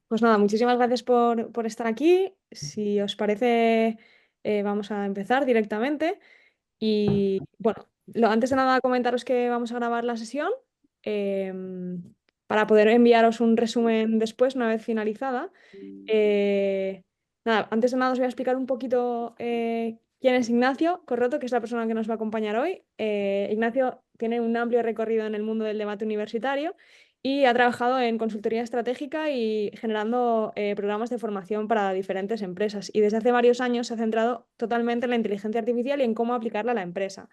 Pues nada, muchísimas gracias por estar aquí. Si os parece, vamos a empezar directamente. Y bueno, antes de nada comentaros que vamos a grabar la sesión para poder enviaros un resumen después, una vez finalizada. Nada, antes de nada os voy a explicar un poquito quién es Ignacio Corroto, que es la persona que nos va a acompañar hoy. Ignacio tiene un amplio recorrido en el mundo del debate universitario y ha trabajado en consultoría estratégica y generando programas de formación para diferentes empresas. Y desde hace varios años se ha centrado totalmente en la inteligencia artificial y en cómo aplicarla a la empresa.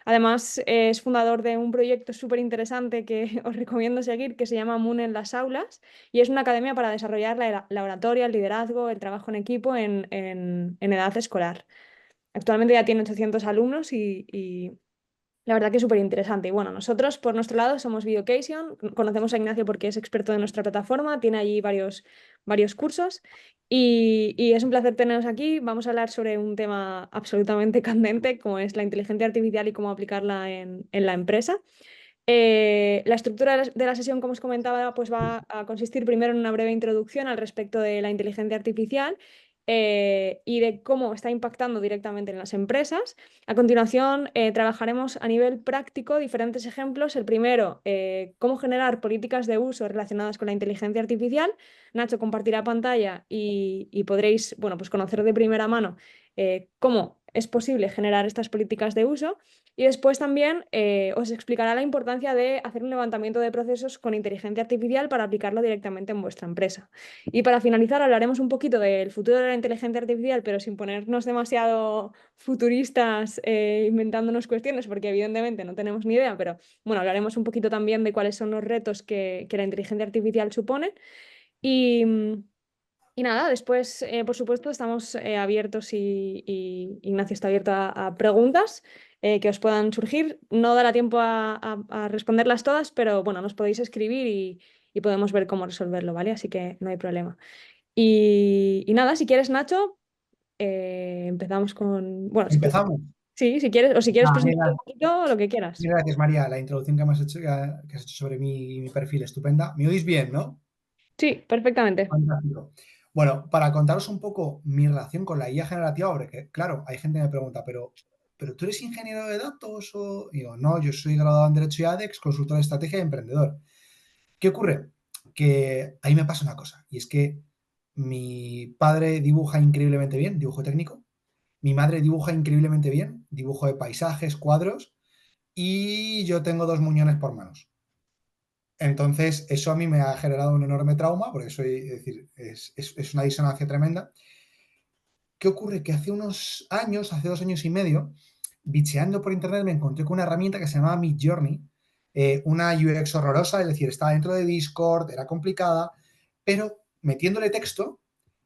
Además, es fundador de un proyecto súper interesante que os recomiendo seguir, que se llama Moon en las aulas, y es una academia para desarrollar la oratoria, el liderazgo, el trabajo en equipo en edad escolar. Actualmente ya tiene 800 alumnos y la verdad que es súper interesante. Y bueno, nosotros por nuestro lado somos Videocation, conocemos a Ignacio porque es experto de nuestra plataforma, tiene allí varios cursos y es un placer teneros aquí. Vamos a hablar sobre un tema absolutamente candente como es la inteligencia artificial y cómo aplicarla en la empresa. La estructura de la sesión, como os comentaba, pues va a consistir primero en una breve introducción al respecto de la inteligencia artificial y de cómo está impactando directamente en las empresas. A continuación, trabajaremos a nivel práctico diferentes ejemplos. El primero, cómo generar políticas de uso relacionadas con la inteligencia artificial. Nacho compartirá pantalla y podréis, bueno, pues conocer de primera mano cómo es posible generar estas políticas de uso. Y después también os explicará la importancia de hacer un levantamiento de procesos con inteligencia artificial para aplicarlo directamente en vuestra empresa. Y para finalizar, hablaremos un poquito del futuro de la inteligencia artificial, pero sin ponernos demasiado futuristas, inventándonos cuestiones, porque evidentemente no tenemos ni idea, pero bueno, hablaremos un poquito también de cuáles son los retos que la inteligencia artificial supone. Y, y nada, después, por supuesto, estamos abiertos y Ignacio está abierto a preguntas que os puedan surgir. No dará tiempo a responderlas todas, pero bueno, nos podéis escribir y podemos ver cómo resolverlo, ¿vale? Así que no hay problema. Y nada, si quieres, Nacho, empezamos con... Bueno, si quieres, Empezamos. sí, si quieres, o si quieres Ah, presentar un poquito, lo que quieras. mil gracias, María. La introducción que me has hecho, que has hecho sobre mi perfil, estupenda. ¿Me oís bien, no? Sí, perfectamente. Fantástico. Bueno, para contaros un poco mi relación con la IA generativa, porque claro, hay gente que me pregunta, ¿pero tú eres ingeniero de datos? O... Y digo, no, yo soy graduado en Derecho y ADEX, consultor de estrategia y emprendedor. ¿Qué ocurre? Que ahí me pasa una cosa, y es que mi padre dibuja increíblemente bien, dibujo técnico. Mi madre dibuja increíblemente bien, dibujo de paisajes, cuadros, y yo tengo dos muñones por manos. Entonces, eso a mí me ha generado un enorme trauma, porque soy, es decir, es una disonancia tremenda. ¿Qué ocurre? Que hace unos años, hace 2 años y medio, bicheando por internet, me encontré con una herramienta que se llamaba Midjourney, una UX horrorosa, es decir, estaba dentro de Discord, era complicada, pero metiéndole texto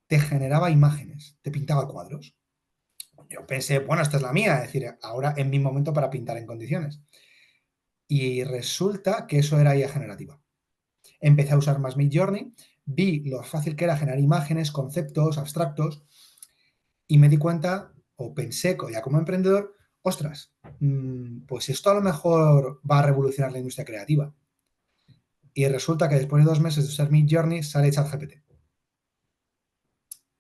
te generaba imágenes, te pintaba cuadros. Yo pensé, bueno, esta es la mía, es decir, ahora es mi momento para pintar en condiciones. Y resulta que eso era IA generativa. Empecé a usar más Midjourney, vi lo fácil que era generar imágenes, conceptos, abstractos, y me di cuenta, o pensé ya como emprendedor, ostras, pues esto a lo mejor va a revolucionar la industria creativa. Y resulta que después de 2 meses de usar Midjourney sale ChatGPT.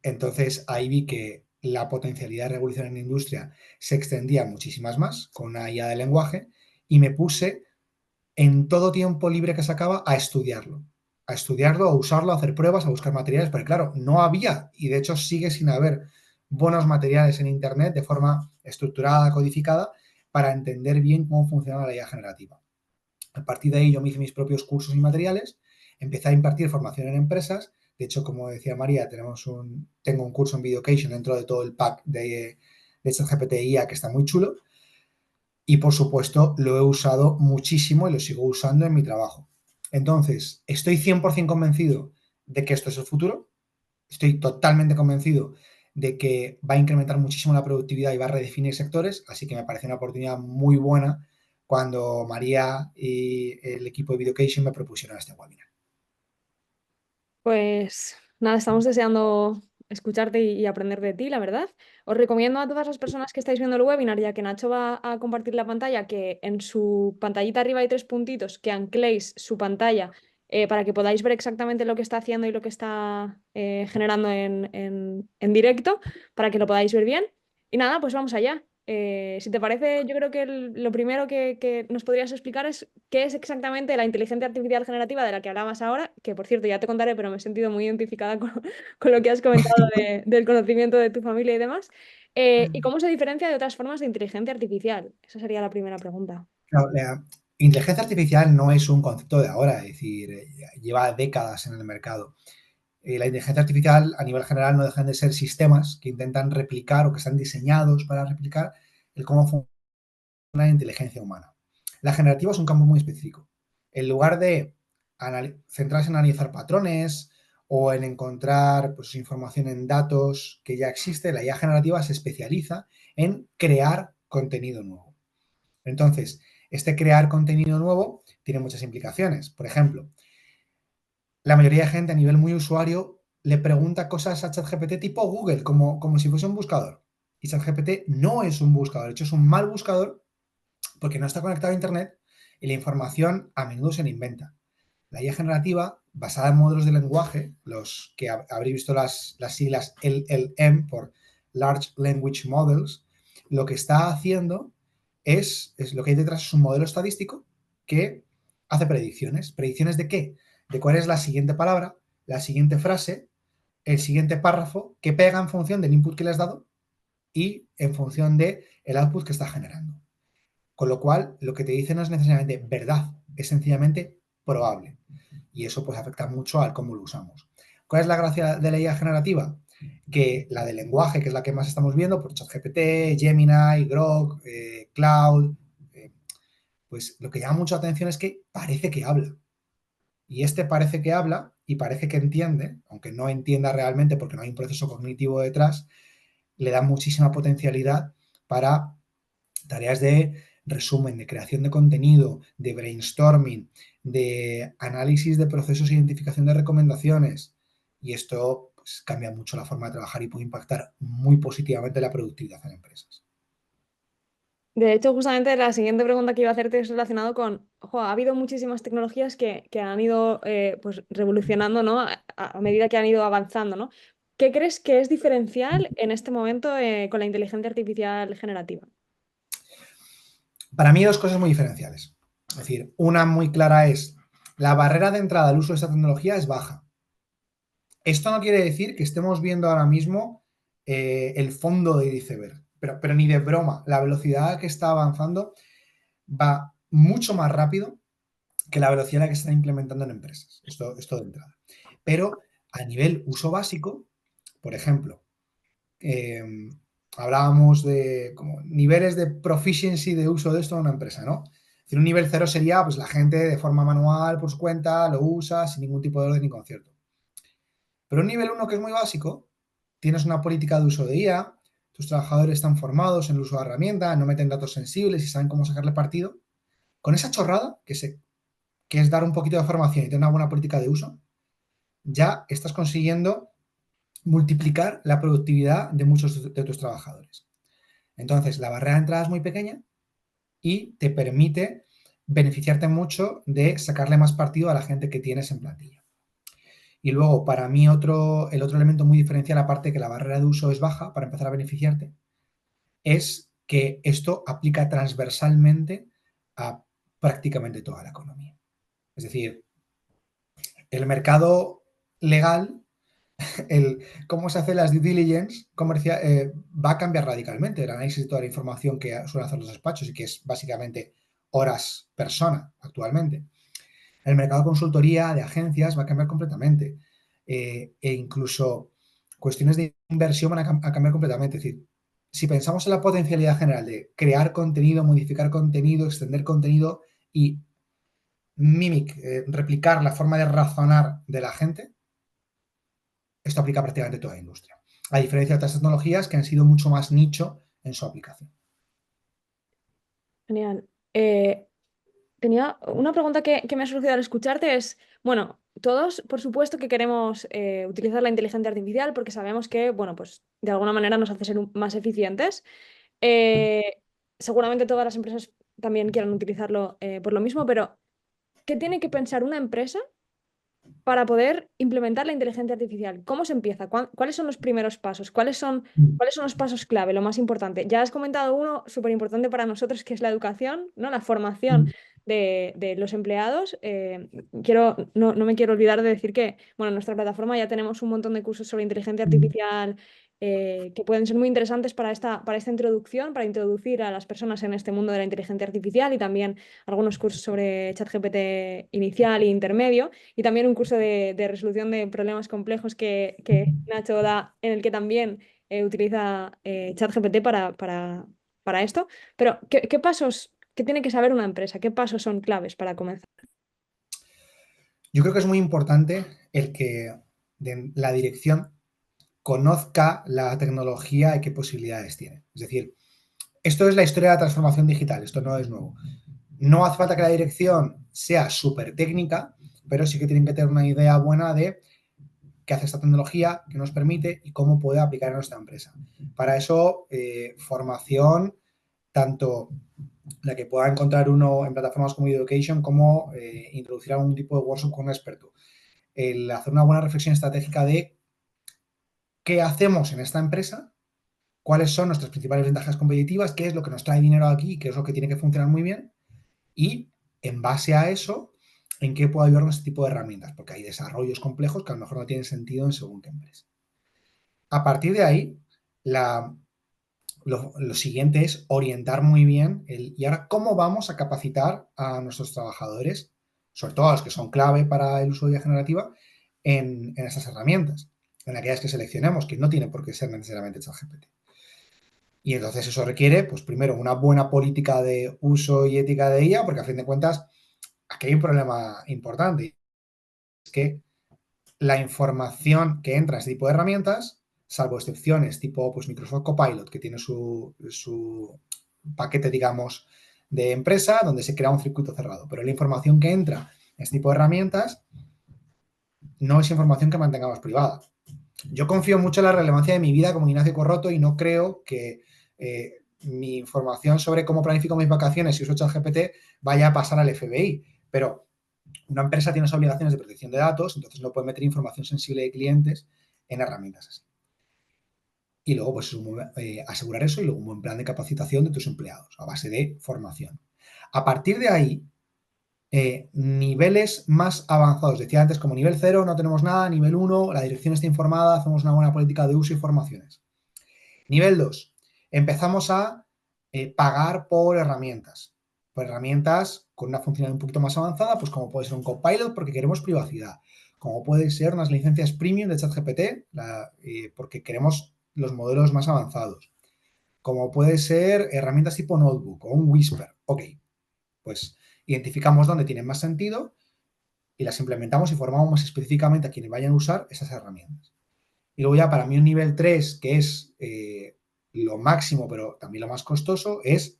Entonces ahí vi que la potencialidad de revolución en la industria se extendía muchísimas más con una IA de lenguaje y me puse en todo tiempo libre que sacaba a estudiarlo, a usarlo, a hacer pruebas, a buscar materiales, porque claro, no había, y de hecho sigue sin haber buenos materiales en Internet de forma estructurada, codificada, para entender bien cómo funciona la IA generativa. A partir de ahí yo me hice mis propios cursos y materiales, empecé a impartir formación en empresas, de hecho, como decía María, tengo un curso en Videocation dentro de todo el pack de ChatGPT IA que está muy chulo, y por supuesto lo he usado muchísimo y lo sigo usando en mi trabajo. Entonces, estoy 100% convencido de que esto es el futuro, estoy totalmente convencido de que va a incrementar muchísimo la productividad y va a redefinir sectores, así que me parece una oportunidad muy buena cuando María y el equipo de Videocation me propusieron este webinar. Pues nada, estamos deseando escucharte y aprender de ti, la verdad. Os recomiendo a todas las personas que estáis viendo el webinar, ya que Nacho va a compartir la pantalla, que en su pantallita arriba hay tres puntitos, que ancléis su pantalla para que podáis ver exactamente lo que está haciendo y lo que está generando en directo, para que lo podáis ver bien. Y nada, pues vamos allá. Si te parece, yo creo que lo primero que nos podrías explicar es qué es exactamente la inteligencia artificial generativa de la que hablabas ahora, que por cierto ya te contaré, pero me he sentido muy identificada con lo que has comentado del conocimiento de tu familia y demás. ¿Y cómo se diferencia de otras formas de inteligencia artificial? Esa sería la primera pregunta. Claro, la inteligencia artificial no es un concepto de ahora, es decir, lleva décadas en el mercado. La inteligencia artificial a nivel general no dejan de ser sistemas que intentan replicar o que están diseñados para replicar el cómo funciona la inteligencia humana. La generativa es un campo muy específico. En lugar de centrarse en analizar patrones o en encontrar pues, información en datos que ya existe, la IA generativa se especializa en crear contenido nuevo. Entonces, este crear contenido nuevo tiene muchas implicaciones. Por ejemplo, la mayoría de gente a nivel muy usuario le pregunta cosas a ChatGPT tipo Google, como si fuese un buscador. Y ChatGPT no es un buscador, de hecho es un mal buscador porque no está conectado a Internet y la información a menudo se la inventa. La IA generativa, basada en modelos de lenguaje, los que habréis visto las siglas LLM por Large Language Models, lo que está haciendo es lo que hay detrás es un modelo estadístico que hace predicciones. ¿Predicciones de qué? De cuál es la siguiente palabra, la siguiente frase, el siguiente párrafo que pega en función del input que le has dado y en función del output que está generando. Con lo cual, lo que te dice no es necesariamente verdad, es sencillamente probable. Y eso pues afecta mucho al cómo lo usamos. ¿Cuál es la gracia de la IA generativa? Que la del lenguaje, que es la que más estamos viendo, por ChatGPT, Gemini, Grok, Cloud, pues lo que llama mucho la atención es que parece que habla. Y este parece que habla y parece que entiende, aunque no entienda realmente porque no hay un proceso cognitivo detrás, le da muchísima potencialidad para tareas de resumen, de creación de contenido, de brainstorming, de análisis de procesos e identificación de recomendaciones. Y esto pues, cambia mucho la forma de trabajar y puede impactar muy positivamente la productividad en empresas. De hecho, justamente la siguiente pregunta que iba a hacerte es relacionado con, ojo, ha habido muchísimas tecnologías que han ido pues, revolucionando, ¿no? A medida que han ido avanzando, ¿no? ¿Qué crees que es diferencial en este momento con la inteligencia artificial generativa? Para mí, dos cosas muy diferenciales. Es decir, una muy clara es la barrera de entrada al uso de esta tecnología es baja. Esto no quiere decir que estemos viendo ahora mismo el fondo del iceberg, pero ni de broma. La velocidad que está avanzando va mucho más rápido que la velocidad a la que se está implementando en empresas. Esto de entrada. Pero a nivel uso básico, por ejemplo, eh, hablábamos de como niveles de proficiency de uso de esto en una empresa, ¿no? Es decir, un nivel cero sería pues la gente de forma manual, por su cuenta, lo usa sin ningún tipo de orden ni concierto. Pero un nivel uno que es muy básico, tienes una política de uso de IA, tus trabajadores están formados en el uso de la herramienta, no meten datos sensibles y saben cómo sacarle partido. Con esa chorrada, que es dar un poquito de formación y tener una buena política de uso, ya estás consiguiendo multiplicar la productividad de muchos de tus trabajadores. Entonces, la barrera de entrada es muy pequeña y te permite beneficiarte mucho de sacarle más partido a la gente que tienes en plantilla. Y luego, para mí, el otro elemento muy diferencial, aparte de que la barrera de uso es baja para empezar a beneficiarte, es que esto aplica transversalmente a prácticamente toda la economía. Es decir, el mercado legal, cómo se hace las due diligence comercial, va a cambiar radicalmente. El análisis de toda la información que suelen hacer los despachos y que es básicamente horas persona actualmente. El mercado de consultoría, de agencias, va a cambiar completamente. E incluso cuestiones de inversión van a cambiar completamente. Es decir, si pensamos en la potencialidad general de crear contenido, modificar contenido, extender contenido y replicar la forma de razonar de la gente, esto aplica prácticamente a toda la industria. A diferencia de otras tecnologías que han sido mucho más nicho en su aplicación. Genial. Tenía una pregunta que me ha surgido al escucharte es, bueno, todos por supuesto que queremos utilizar la inteligencia artificial porque sabemos que, bueno, pues de alguna manera nos hace ser más eficientes. Eh, Seguramente todas las empresas también quieran utilizarlo por lo mismo, pero ¿qué tiene que pensar una empresa para poder implementar la inteligencia artificial? ¿Cómo se empieza? ¿Cuáles son los primeros pasos? ¿Cuáles son los pasos clave, lo más importante? Ya has comentado uno súper importante para nosotros, que es la educación, ¿no? La formación de los empleados. No me quiero olvidar de decir que, bueno, en nuestra plataforma ya tenemos un montón de cursos sobre inteligencia artificial que pueden ser muy interesantes para esta introducción, para introducir a las personas en este mundo de la inteligencia artificial, y también algunos cursos sobre ChatGPT inicial e intermedio, y también un curso de resolución de problemas complejos que Nacho da, en el que también utiliza ChatGPT para esto. Pero, ¿qué pasos, qué tiene que saber una empresa? ¿Qué pasos son claves para comenzar? Yo creo que es muy importante el que la dirección conozca la tecnología y qué posibilidades tiene. Es decir, esto es la historia de la transformación digital, esto no es nuevo. No hace falta que la dirección sea súper técnica, pero sí que tienen que tener una idea buena de qué hace esta tecnología, qué nos permite y cómo puede aplicar en nuestra empresa. Para eso, formación, tanto la que pueda encontrar uno en plataformas como Education, como introducir algún tipo de workshop con un experto. El hacer una buena reflexión estratégica de qué hacemos en esta empresa, cuáles son nuestras principales ventajas competitivas, qué es lo que nos trae dinero aquí, qué es lo que tiene que funcionar muy bien, y en base a eso, en qué puede ayudarnos este tipo de herramientas, porque hay desarrollos complejos que a lo mejor no tienen sentido en según qué empresa. A partir de ahí, lo siguiente es orientar muy bien y ahora cómo vamos a capacitar a nuestros trabajadores, sobre todo a los que son clave para el uso de IA generativa, en estas herramientas, en aquellas que seleccionemos, que no tiene por qué ser necesariamente ChatGPT. Y entonces eso requiere, pues primero, una buena política de uso y ética de IA, porque a fin de cuentas, aquí hay un problema importante, es que la información que entra en este tipo de herramientas, salvo excepciones tipo pues, Microsoft Copilot, que tiene su paquete, digamos, de empresa, donde se crea un circuito cerrado. Pero la información que entra en este tipo de herramientas no es información que mantengamos privada. Yo confío mucho en la relevancia de mi vida como Ignacio Corroto y no creo que mi información sobre cómo planifico mis vacaciones y uso ChatGPT vaya a pasar al FBI. Pero una empresa tiene unas obligaciones de protección de datos, entonces no puede meter información sensible de clientes en herramientas así. Y luego, pues, asegurar eso y luego un buen plan de capacitación de tus empleados a base de formación. A partir de ahí, niveles más avanzados, decía antes, como nivel 0 no tenemos nada, nivel 1 la dirección está informada, hacemos una buena política de uso y formaciones. Nivel 2, empezamos a pagar por herramientas con una funcionalidad un poquito más avanzada, pues como puede ser un Copilot porque queremos privacidad, como puede ser unas licencias premium de ChatGPT porque queremos los modelos más avanzados, como puede ser herramientas tipo Notebook o un Whisper. Ok, pues identificamos dónde tienen más sentido y las implementamos y formamos más específicamente a quienes vayan a usar esas herramientas. Y luego ya para mí un nivel 3, que es lo máximo, pero también lo más costoso, es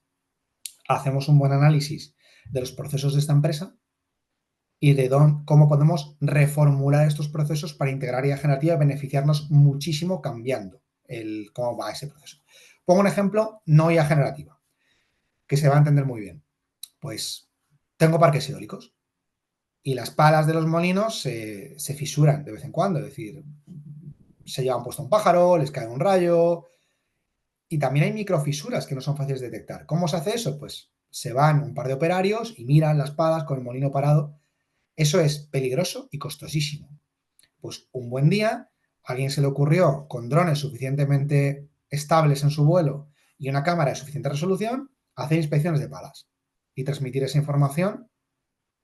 hacemos un buen análisis de los procesos de esta empresa y de cómo podemos reformular estos procesos para integrar IA generativa y beneficiarnos muchísimo cambiando cómo va ese proceso. Pongo un ejemplo, no IA generativa, que se va a entender muy bien. Pues tengo parques eólicos y las palas de los molinos se fisuran de vez en cuando, es decir, se llevan puesto un pájaro, les cae un rayo, y también hay microfisuras que no son fáciles de detectar. ¿Cómo se hace eso? Pues se van un par de operarios y miran las palas con el molino parado. Eso es peligroso y costosísimo. Pues un buen día, a alguien se le ocurrió, con drones suficientemente estables en su vuelo y una cámara de suficiente resolución, hacer inspecciones de palas y transmitir esa información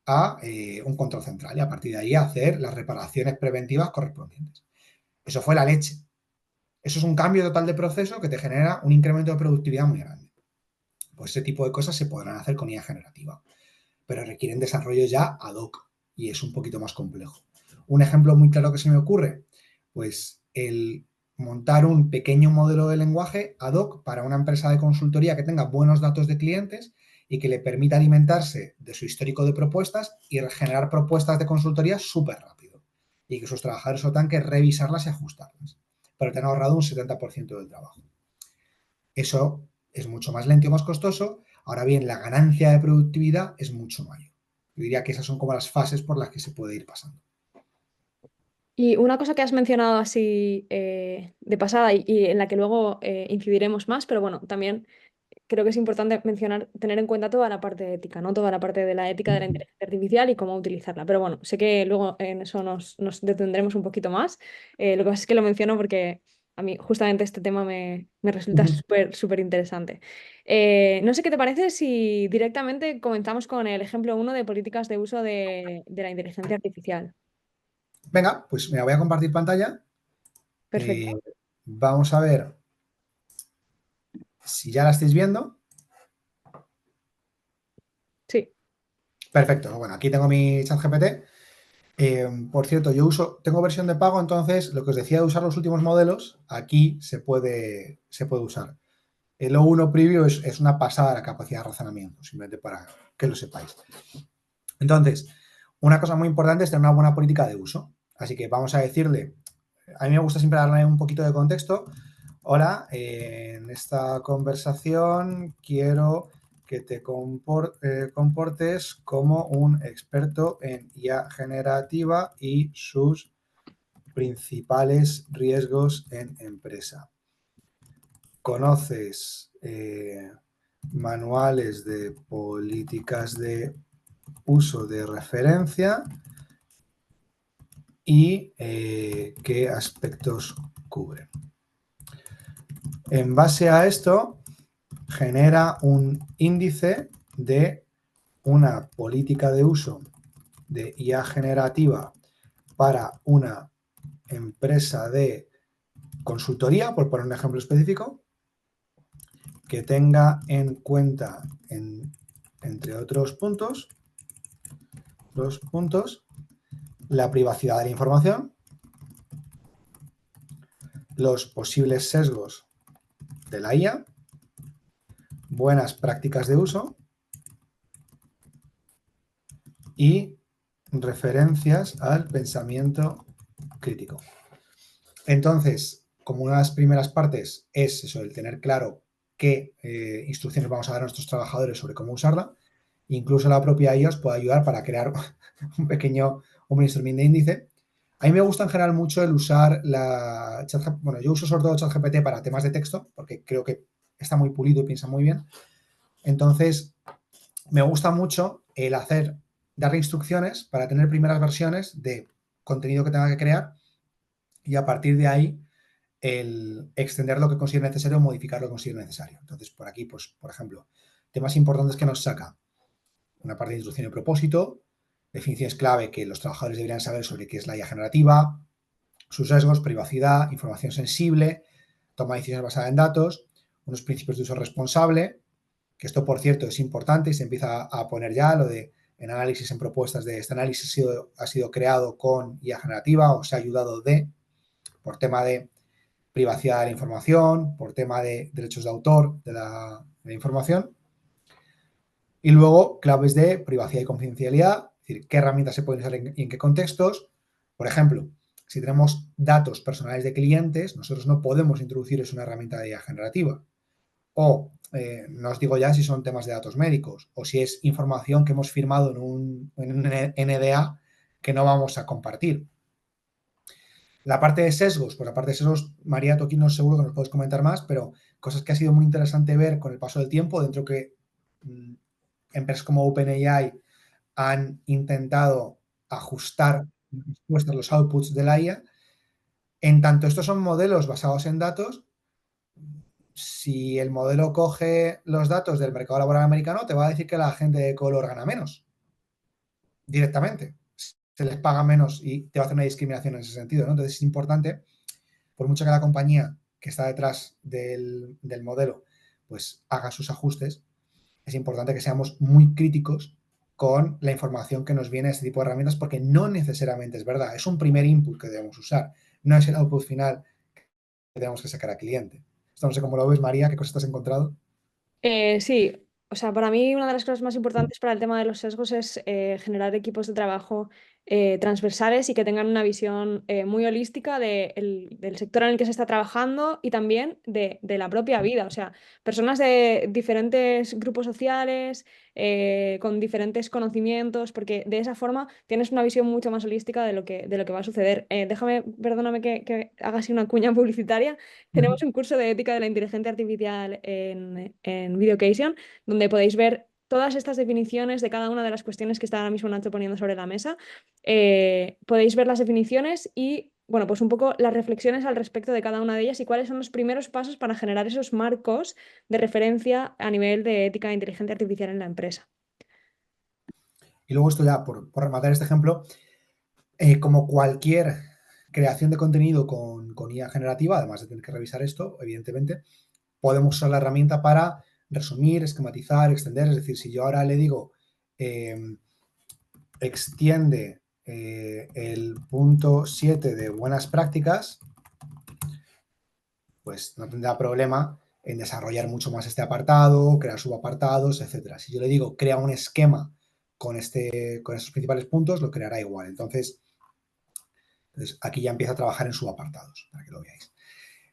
a un control central y a partir de ahí hacer las reparaciones preventivas correspondientes. Eso fue la leche. Eso es un cambio total de proceso que te genera un incremento de productividad muy grande. Pues ese tipo de cosas se podrán hacer con IA generativa, pero requieren desarrollo ya ad hoc y es un poquito más complejo. Un ejemplo muy claro que se me ocurre, pues el montar un pequeño modelo de lenguaje ad hoc para una empresa de consultoría que tenga buenos datos de clientes y que le permita alimentarse de su histórico de propuestas y generar propuestas de consultoría súper rápido y que sus trabajadores solo tengan que revisarlas y ajustarlas, pero te han ahorrado un 70% del trabajo. Eso es mucho más lento y más costoso. Ahora bien, la ganancia de productividad es mucho mayor. Yo diría que esas son como las fases por las que se puede ir pasando. Y una cosa que has mencionado así de pasada y en la que luego incidiremos más, pero bueno, también creo que es importante mencionar, tener en cuenta toda la parte ética, ¿no? Toda la parte de la ética de la inteligencia artificial y cómo utilizarla. Pero bueno, sé que luego en eso nos detendremos un poquito más. Lo que pasa es que lo menciono porque a mí justamente este tema me resulta Ujú. súper, súper interesante. No sé qué te parece si directamente comenzamos con el ejemplo uno de políticas de uso de la inteligencia artificial. Venga, pues me voy a compartir pantalla. Perfecto. Eh, Vamos a ver si ya la estáis viendo. Sí. Perfecto. Bueno, aquí tengo mi chat GPT. Por cierto, tengo versión de pago, entonces lo que os decía de usar los últimos modelos, aquí se puede usar. El O1 Preview es una pasada la capacidad de razonamiento, simplemente para que lo sepáis. Entonces, una cosa muy importante es tener una buena política de uso. Así que vamos a decirle, a mí me gusta siempre darle un poquito de contexto. Hola, en esta conversación quiero que te comportes como un experto en IA generativa y sus principales riesgos en empresa. ¿Conoces manuales de políticas de uso de referencia y qué aspectos cubren? En base a esto, genera un índice de una política de uso de IA generativa para una empresa de consultoría, por poner un ejemplo específico, que tenga en cuenta, entre otros puntos, los puntos, la privacidad de la información, los posibles sesgos de la IA, buenas prácticas de uso y referencias al pensamiento crítico. Entonces, como una de las primeras partes es eso, el tener claro qué instrucciones vamos a dar a nuestros trabajadores sobre cómo usarla, incluso la propia IA os puede ayudar para crear un brainstorming de índice. A mí me gusta en general mucho el usar bueno, yo uso sobre todo ChatGPT para temas de texto, porque creo que está muy pulido y piensa muy bien. Entonces, me gusta mucho darle instrucciones para tener primeras versiones de contenido que tenga que crear y a partir de ahí el extender lo que considere necesario o modificar lo que considere necesario. Entonces, por aquí, pues, por ejemplo, temas importantes que nos saca una parte de instrucción y propósito, definiciones clave que los trabajadores deberían saber sobre qué es la IA generativa, sus sesgos, privacidad, información sensible, toma de decisiones basada en datos, unos principios de uso responsable, que esto, por cierto, es importante y se empieza a poner ya lo de en análisis, en propuestas de este análisis ha sido creado con IA generativa o se ha ayudado por tema de privacidad de la información, por tema de derechos de autor de la información. Y luego claves de privacidad y confidencialidad, es decir, qué herramientas se pueden usar y en qué contextos. Por ejemplo, si tenemos datos personales de clientes, nosotros no podemos introducir eso en una herramienta de IA generativa. O no os digo ya si son temas de datos médicos o si es información que hemos firmado en un NDA que no vamos a compartir. La parte de sesgos, pues la parte de sesgos, María Toquino seguro que nos puedes comentar más, pero cosas que ha sido muy interesante ver con el paso del tiempo, dentro que empresas como OpenAI han intentado ajustar las respuestas, los outputs de la IA. En tanto estos son modelos basados en datos, si el modelo coge los datos del mercado laboral americano, te va a decir que la gente de color gana menos directamente. Se les paga menos y te va a hacer una discriminación en ese sentido, ¿no? Entonces es importante, por mucho que la compañía que está detrás del modelo pues haga sus ajustes, es importante que seamos muy críticos con la información que nos viene de este tipo de herramientas porque no necesariamente es verdad. Es un primer input que debemos usar, no es el output final que tenemos que sacar al cliente. Esto no sé cómo lo ves, María, ¿qué cosas te has encontrado? Sí, o sea, para mí una de las cosas más importantes para el tema de los sesgos es generar equipos de trabajo transversales y que tengan una visión muy holística del sector en el que se está trabajando y también de la propia vida. O sea, personas de diferentes grupos sociales, con diferentes conocimientos, porque de esa forma tienes una visión mucho más holística de lo que va a suceder. Perdóname que haga así una cuña publicitaria. Ujú. Tenemos un curso de ética de la inteligencia artificial en Videocation, donde podéis ver todas estas definiciones de cada una de las cuestiones que está ahora mismo Nacho poniendo sobre la mesa. Podéis ver las definiciones y, bueno, pues un poco las reflexiones al respecto de cada una de ellas y cuáles son los primeros pasos para generar esos marcos de referencia a nivel de ética de inteligencia artificial en la empresa. Y luego esto ya, por rematar este ejemplo, como cualquier creación de contenido con IA generativa, además de tener que revisar esto, evidentemente, podemos usar la herramienta para resumir, esquematizar, extender. Es decir, si yo ahora le digo, extiende el punto 7 de buenas prácticas, pues no tendrá problema en desarrollar mucho más este apartado, crear subapartados, etcétera. Si yo le digo, crea un esquema con estos principales puntos, lo creará igual. Entonces, aquí ya empieza a trabajar en subapartados, para que lo veáis.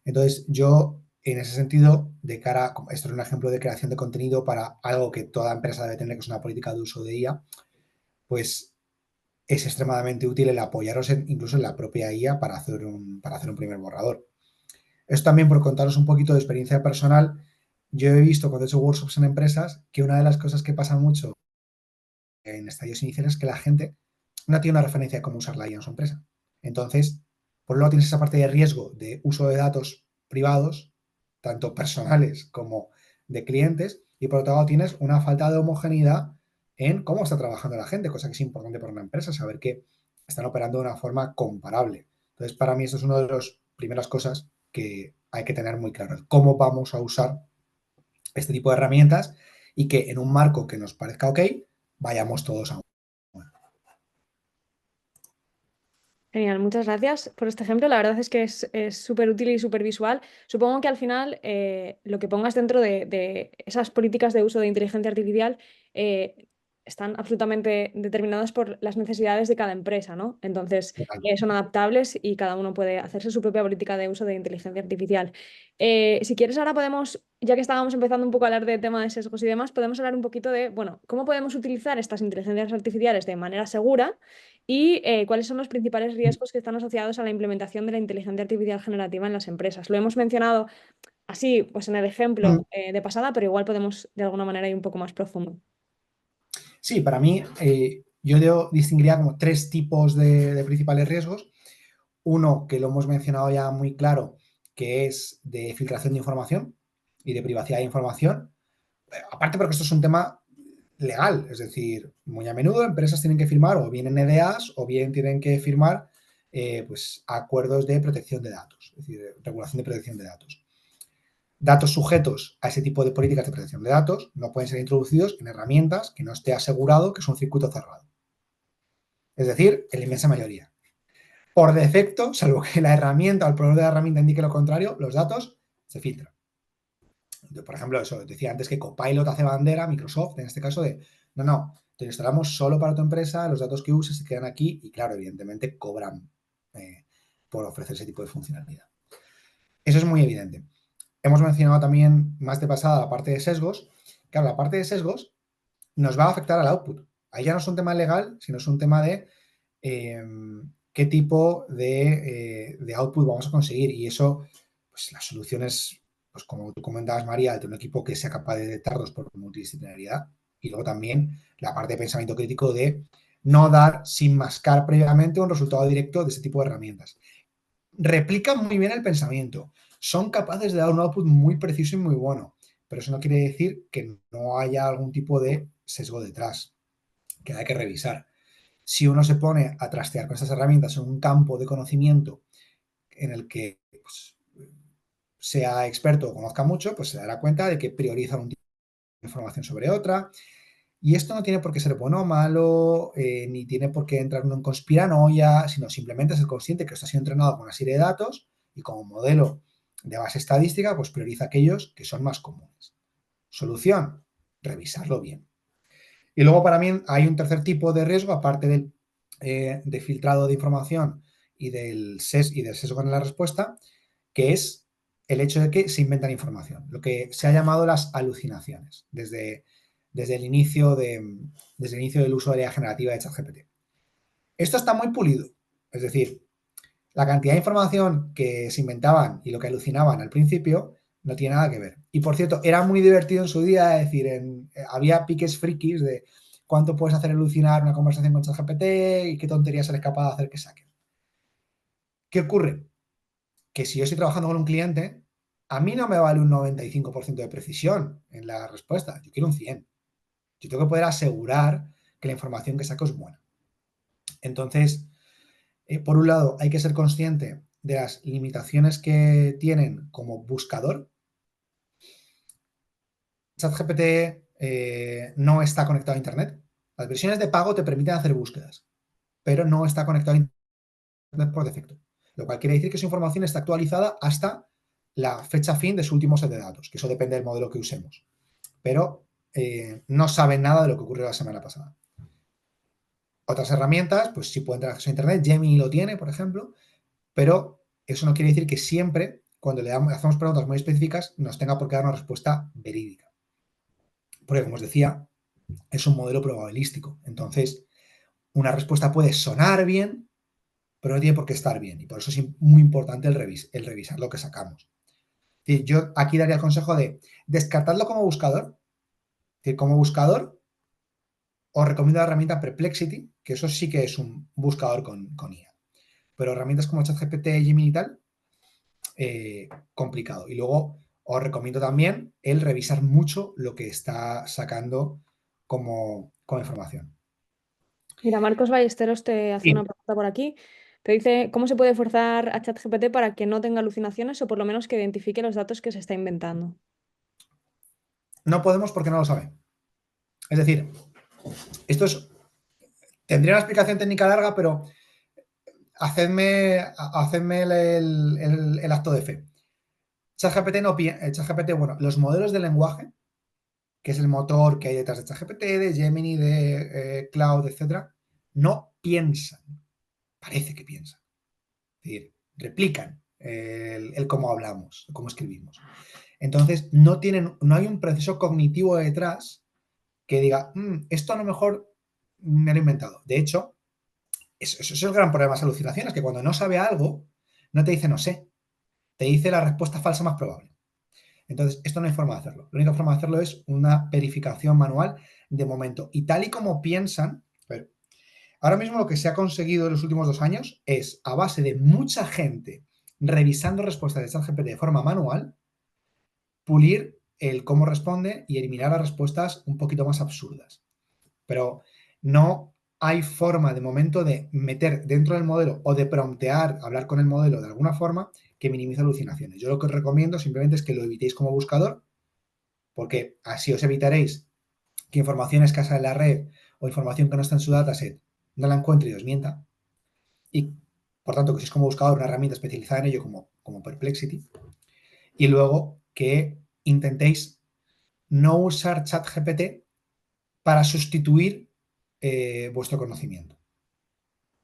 Entonces, yo, en ese sentido, esto es un ejemplo de creación de contenido para algo que toda empresa debe tener, que es una política de uso de IA, pues es extremadamente útil el apoyaros incluso en la propia IA para hacer un primer borrador. Esto también, por contaros un poquito de experiencia personal, yo he visto cuando he hecho workshops en empresas que una de las cosas que pasa mucho en estadios iniciales es que la gente no tiene una referencia de cómo usar la IA en su empresa. Entonces, por un lado tienes esa parte de riesgo de uso de datos privados, tanto personales como de clientes, y por otro lado tienes una falta de homogeneidad en cómo está trabajando la gente, cosa que es importante para una empresa, saber que están operando de una forma comparable. Entonces, para mí esto es una de las primeras cosas que hay que tener muy claro, cómo vamos a usar este tipo de herramientas y que en un marco que nos parezca ok, vayamos todos a un. Genial, muchas gracias por este ejemplo. La verdad es que es súper útil y súper visual. Supongo que al final lo que pongas dentro de esas políticas de uso de inteligencia artificial eh, están absolutamente determinadas por las necesidades de cada empresa, ¿no? Entonces, son adaptables y cada uno puede hacerse su propia política de uso de inteligencia artificial. Si quieres, ahora podemos, ya que estábamos empezando un poco a hablar de tema de sesgos y demás, podemos hablar un poquito de, bueno, cómo podemos utilizar estas inteligencias artificiales de manera segura y cuáles son los principales riesgos que están asociados a la implementación de la inteligencia artificial generativa en las empresas. Lo hemos mencionado así, pues en el ejemplo de pasada, pero igual podemos de alguna manera ir un poco más profundo. Sí, para mí yo distinguiría como tres tipos de principales riesgos. Uno que lo hemos mencionado ya muy claro, que es de filtración de información y de privacidad de información. Aparte porque esto es un tema legal, es decir, muy a menudo empresas tienen que firmar o bien NDAs o bien tienen que firmar pues, acuerdos de protección de datos, es decir, regulación de protección de datos. Datos sujetos a ese tipo de políticas de protección de datos no pueden ser introducidos en herramientas que no esté asegurado que es un circuito cerrado. Es decir, en la inmensa mayoría. Por defecto, salvo que la herramienta o el proveedor de la herramienta indique lo contrario, los datos se filtran. Por ejemplo, eso, decía antes que Copilot hace bandera, Microsoft, en este caso, de no, te lo instalamos solo para tu empresa, los datos que uses se quedan aquí y, claro, evidentemente cobran por ofrecer ese tipo de funcionalidad. Eso es muy evidente. Hemos mencionado también más de pasada la parte de sesgos. Claro, la parte de sesgos nos va a afectar al output. Ahí ya no es un tema legal, sino es un tema de qué tipo de output vamos a conseguir. Y eso, pues las soluciones, pues como tú comentabas, María, de un equipo que sea capaz de detectarlos por multidisciplinaridad. Y luego también la parte de pensamiento crítico de no dar sin mascar previamente un resultado directo de ese tipo de herramientas. Replican muy bien el pensamiento. Son capaces de dar un output muy preciso y muy bueno. Pero eso no quiere decir que no haya algún tipo de sesgo detrás, que hay que revisar. Si uno se pone a trastear con estas herramientas en un campo de conocimiento en el que pues, sea experto o conozca mucho, pues se dará cuenta de que prioriza un tipo de información sobre otra. Y esto no tiene por qué ser bueno o malo, ni tiene por qué entrar uno en conspiranoia, sino simplemente ser consciente que está siendo entrenado con una serie de datos y como modelo de base estadística, pues prioriza aquellos que son más comunes. Solución, revisarlo bien. Y luego para mí hay un tercer tipo de riesgo, aparte del de filtrado de información y del sesgo en la respuesta, que es el hecho de que se inventan información, lo que se ha llamado las alucinaciones desde el inicio del uso de la IA generativa de ChatGPT. Esto está muy pulido, es decir, la cantidad de información que se inventaban y lo que alucinaban al principio no tiene nada que ver. Y por cierto, era muy divertido en su día, es decir, había piques frikis de cuánto puedes hacer alucinar una conversación con ChatGPT y qué tonterías eres capaz de hacer que saquen. ¿Qué ocurre? Que si yo estoy trabajando con un cliente, a mí no me vale un 95% de precisión en la respuesta, yo quiero un 100%. Yo tengo que poder asegurar que la información que saco es buena. Entonces, por un lado, hay que ser consciente de las limitaciones que tienen como buscador. ChatGPT no está conectado a Internet. Las versiones de pago te permiten hacer búsquedas, pero no está conectado a Internet por defecto. Lo cual quiere decir que su información está actualizada hasta la fecha fin de su último set de datos, que eso depende del modelo que usemos. Pero no saben nada de lo que ocurrió la semana pasada. Otras herramientas, pues sí pueden tener acceso a Internet. Gemini lo tiene, por ejemplo, pero eso no quiere decir que siempre, cuando hacemos preguntas muy específicas, nos tenga por qué dar una respuesta verídica. Porque, como os decía, es un modelo probabilístico. Entonces, una respuesta puede sonar bien, pero no tiene por qué estar bien. Y por eso es muy importante el revisar lo que sacamos. Yo aquí daría el consejo de descartarlo como buscador. Como buscador, os recomiendo la herramienta Perplexity, que eso sí que es un buscador con IA. Pero herramientas como ChatGPT, Gemini y tal, complicado. Y luego os recomiendo también el revisar mucho lo que está sacando como información. Mira, Marcos Ballesteros te hace una Sí. pregunta por aquí. Te dice, ¿cómo se puede forzar a ChatGPT para que no tenga alucinaciones o por lo menos que identifique los datos que se está inventando? No podemos porque no lo sabe. Es decir, esto es. Tendría una explicación técnica larga, pero hacedme el acto de fe. ChatGPT, bueno, los modelos de lenguaje, que es el motor que hay detrás de ChatGPT, de Gemini, de Cloud, etcétera, no piensan. Parece que piensan. Es decir, replican el cómo hablamos, cómo escribimos. Entonces, no hay un proceso cognitivo detrás que diga, esto a lo mejor me lo he inventado. De hecho, eso es el gran problema de las alucinaciones, que cuando no sabe algo, no te dice no sé, te dice la respuesta falsa más probable. Entonces, esto no hay forma de hacerlo. La única forma de hacerlo es una verificación manual de momento. Y tal y como piensan, ahora mismo lo que se ha conseguido en los últimos 2 años es, a base de mucha gente revisando respuestas de ChatGPT de forma manual, pulir el cómo responde y eliminar las respuestas un poquito más absurdas. Pero no hay forma de momento de meter dentro del modelo o de promptear, hablar con el modelo de alguna forma que minimice alucinaciones. Yo lo que os recomiendo simplemente es que lo evitéis como buscador, porque así os evitaréis que información escasa en la red o información que no está en su dataset no la encuentre y os mienta. Y por tanto, que si es como buscador una herramienta especializada en ello como Perplexity. Y luego que intentéis no usar ChatGPT para sustituir vuestro conocimiento.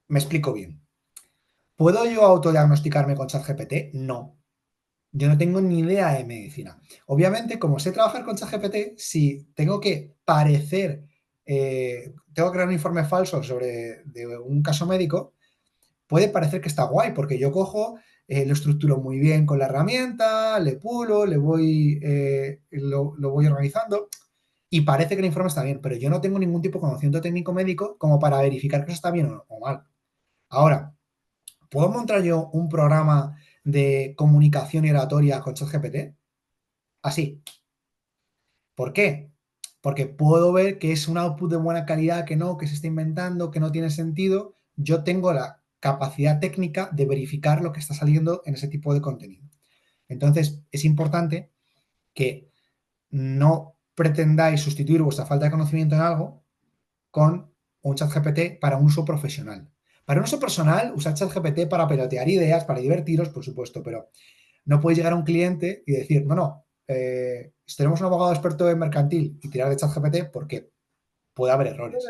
Me explico bien. ¿Puedo yo autodiagnosticarme con ChatGPT? No. Yo no tengo ni idea de medicina. Obviamente, como sé trabajar con ChatGPT, si tengo que tengo que crear un informe falso de un caso médico, puede parecer que está guay, porque yo cojo, lo estructuro muy bien con la herramienta, le pulo, lo voy organizando y parece que el informe está bien, pero yo no tengo ningún tipo de conocimiento técnico médico como para verificar que eso está bien o mal. Ahora, ¿puedo montar yo un programa de comunicación y oratoria con ChatGPT? Así. ¿Por qué? Porque puedo ver que es un output de buena calidad, que se está inventando, que no tiene sentido. Yo tengo la capacidad técnica de verificar lo que está saliendo en ese tipo de contenido. Entonces, es importante que no pretendáis sustituir vuestra falta de conocimiento en algo con un ChatGPT para un uso profesional. Para un uso personal, usad ChatGPT para pelotear ideas, para divertiros, por supuesto, pero no podéis llegar a un cliente y decir, no, si tenemos un abogado experto en mercantil y tirar de ChatGPT porque puede haber errores.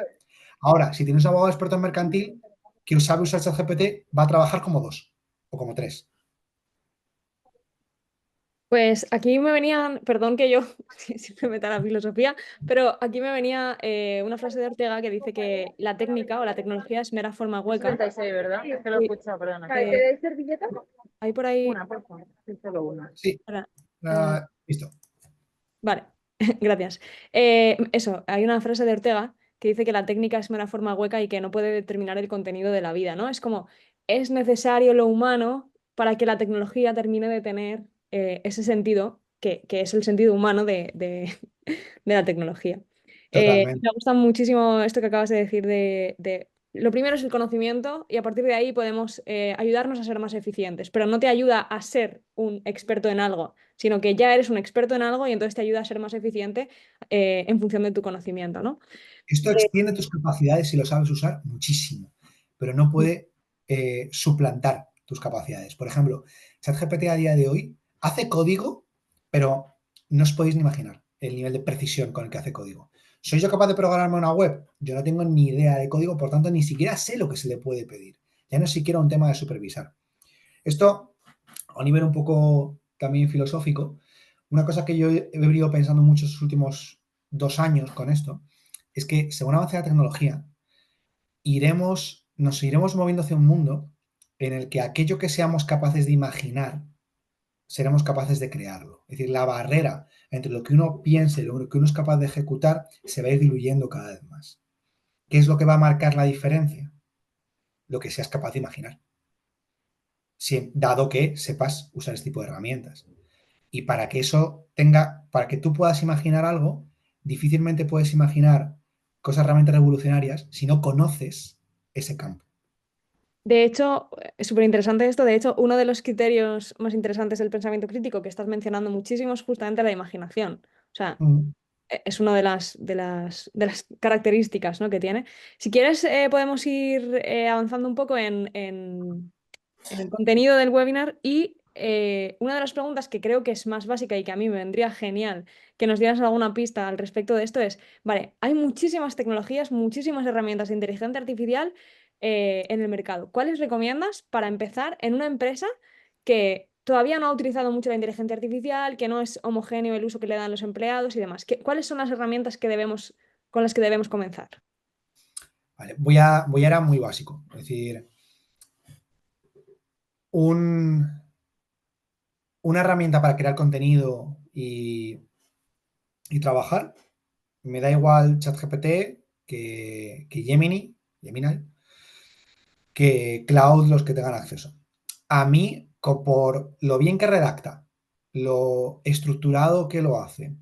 Ahora, si tienes un abogado experto en mercantil, que sabe usar ChatGPT va a trabajar como 2 o como 3. Pues aquí me venían, perdón que yo siempre meta la filosofía, pero aquí me venía una frase de Ortega que dice que la técnica o la tecnología es mera forma Es hueca. 36, ¿verdad? Es que lo he Sí, escuchado, perdona. eh, ¿Queréis servilleta? hay por ahí. Una, por favor. Sí, solo una. Sí, Espera, eh, listo. vale, gracias. Eso, hay una frase de Ortega que dice que la técnica es mera forma hueca y que no puede determinar el contenido de la vida, ¿no? Es como, es necesario lo humano para que la tecnología termine de tener ese sentido, que es el sentido humano de la tecnología. Totalmente. Me gusta muchísimo esto que acabas de decir lo primero es el conocimiento y a partir de ahí podemos ayudarnos a ser más eficientes, pero no te ayuda a ser un experto en algo, sino que ya eres un experto en algo y entonces te ayuda a ser más eficiente en función de tu conocimiento, ¿no? Esto extiende tus capacidades si lo sabes usar muchísimo, pero no puede suplantar tus capacidades. Por ejemplo, ChatGPT a día de hoy hace código, pero no os podéis ni imaginar el nivel de precisión con el que hace código. ¿Soy yo capaz de programarme una web? Yo no tengo ni idea de código, por tanto, ni siquiera sé lo que se le puede pedir. Ya no es siquiera un tema de supervisar. Esto, a un nivel un poco también filosófico, una cosa que yo he venido pensando mucho estos últimos 2 años con esto, es que según avance la tecnología, nos iremos moviendo hacia un mundo en el que aquello que seamos capaces de imaginar, seremos capaces de crearlo. Es decir, la barrera entre lo que uno piensa y lo que uno es capaz de ejecutar se va a ir diluyendo cada vez más. ¿Qué es lo que va a marcar la diferencia? Lo que seas capaz de imaginar, dado que sepas usar este tipo de herramientas. Y para que tú puedas imaginar algo, difícilmente puedes imaginar cosas realmente revolucionarias si no conoces ese campo. De hecho, es súper interesante esto. De hecho, uno de los criterios más interesantes del pensamiento crítico que estás mencionando muchísimo es justamente la imaginación. O sea, Mm. es una de las características, ¿no?, que tiene. Si quieres, podemos ir avanzando un poco en el contenido del webinar y una de las preguntas que creo que es más básica y que a mí me vendría genial que nos dieras alguna pista al respecto de esto es, vale, hay muchísimas tecnologías, muchísimas herramientas de inteligencia artificial en el mercado. ¿Cuáles recomiendas para empezar en una empresa que todavía no ha utilizado mucho la inteligencia artificial, que no es homogéneo el uso que le dan los empleados y demás? ¿Cuáles son las herramientas con las que debemos comenzar? Vale, voy a ir a muy básico. Es decir, un, una herramienta para crear contenido y trabajar. Me da igual ChatGPT que Gemini, que Cloud, los que tengan acceso. A mí, por lo bien que redacta, lo estructurado que lo hace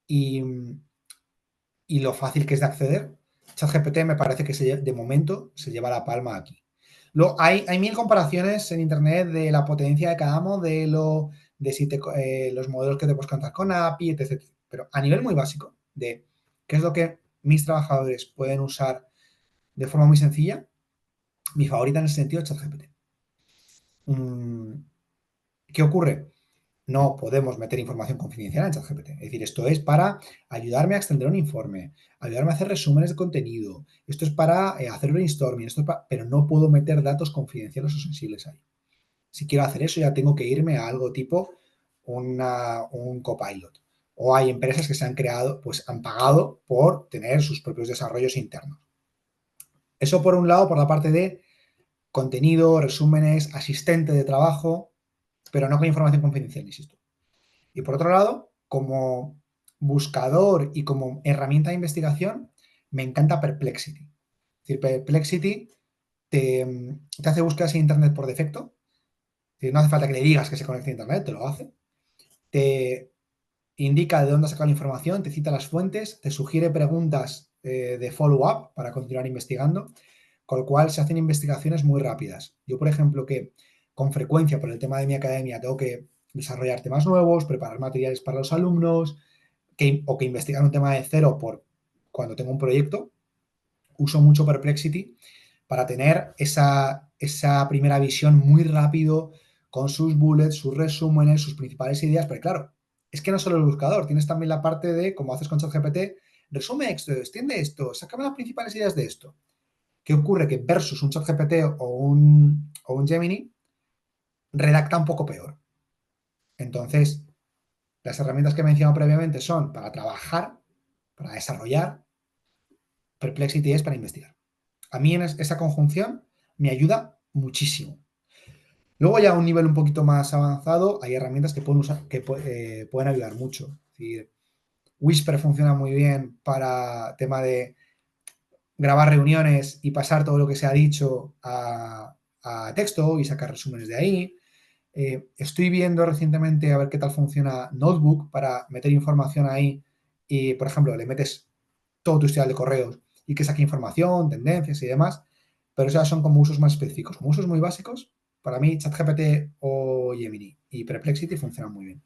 y, y lo fácil que es de acceder, ChatGPT me parece que de momento se lleva la palma aquí. Luego, hay mil comparaciones en Internet de la potencia de cada modelo, de si los modelos que te puedes contar con API, etc. Pero a nivel muy básico de qué es lo que mis trabajadores pueden usar de forma muy sencilla, mi favorita en ese sentido es ChatGPT. ¿Qué ocurre? No podemos meter información confidencial en ChatGPT. Es decir, esto es para ayudarme a extender un informe, ayudarme a hacer resúmenes de contenido, esto es para hacer brainstorming, pero no puedo meter datos confidenciales o sensibles ahí. Si quiero hacer eso, ya tengo que irme a algo tipo un copilot. O hay empresas que se han creado, pues han pagado por tener sus propios desarrollos internos. Eso por un lado, por la parte de contenido, resúmenes, asistente de trabajo, pero no con información confidencial, insisto. Y por otro lado, como buscador y como herramienta de investigación, me encanta Perplexity. Es decir, Perplexity te hace búsquedas en Internet por defecto. Es decir, no hace falta que le digas que se conecte a Internet, te lo hace. Te indica de dónde ha sacado la información, te cita las fuentes, te sugiere preguntas de follow-up para continuar investigando, con lo cual se hacen investigaciones muy rápidas. Yo, por ejemplo, que con frecuencia por el tema de mi academia tengo que desarrollar temas nuevos, preparar materiales para los alumnos, o que investigar un tema de cero por cuando tengo un proyecto, uso mucho Perplexity para tener esa primera visión muy rápido con sus bullets, sus resúmenes, sus principales ideas, pero claro, es que no solo el buscador, tienes también la parte de, como haces con ChatGPT, resume esto, extiende esto, sácame las principales ideas de esto. ¿Qué ocurre? Que versus un ChatGPT o un Gemini, redacta un poco peor. Entonces, las herramientas que he mencionado previamente son para trabajar, para desarrollar, Perplexity es para investigar. A mí en esa conjunción me ayuda muchísimo. Luego ya a un nivel un poquito más avanzado hay herramientas que pueden usar, que pueden ayudar mucho. Es decir, Whisper funciona muy bien para tema de grabar reuniones y pasar todo lo que se ha dicho a texto y sacar resúmenes de ahí. Estoy viendo recientemente a ver qué tal funciona Notebook para meter información ahí y, por ejemplo, le metes todo tu historial de correos y que saque información, tendencias y demás, pero esos son como usos más específicos. Como usos muy básicos, para mí ChatGPT o Gemini y Perplexity funcionan muy bien.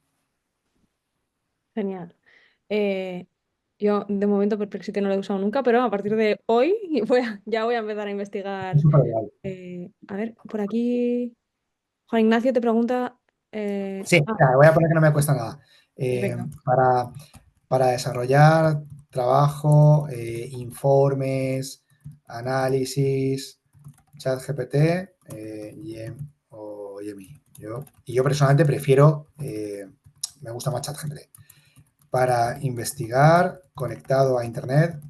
Genial. Eh, yo de momento Perplexity no lo he usado nunca, pero a partir de hoy ya voy a empezar a Es investigar. súper guay. A ver, por aquí Juan Ignacio te pregunta... Sí, voy a poner que no me cuesta nada. Perfecto. Para desarrollar trabajo, informes, análisis, ChatGPT o Gemini. Yo personalmente prefiero, me gusta más ChatGPT. Para investigar conectado a Internet,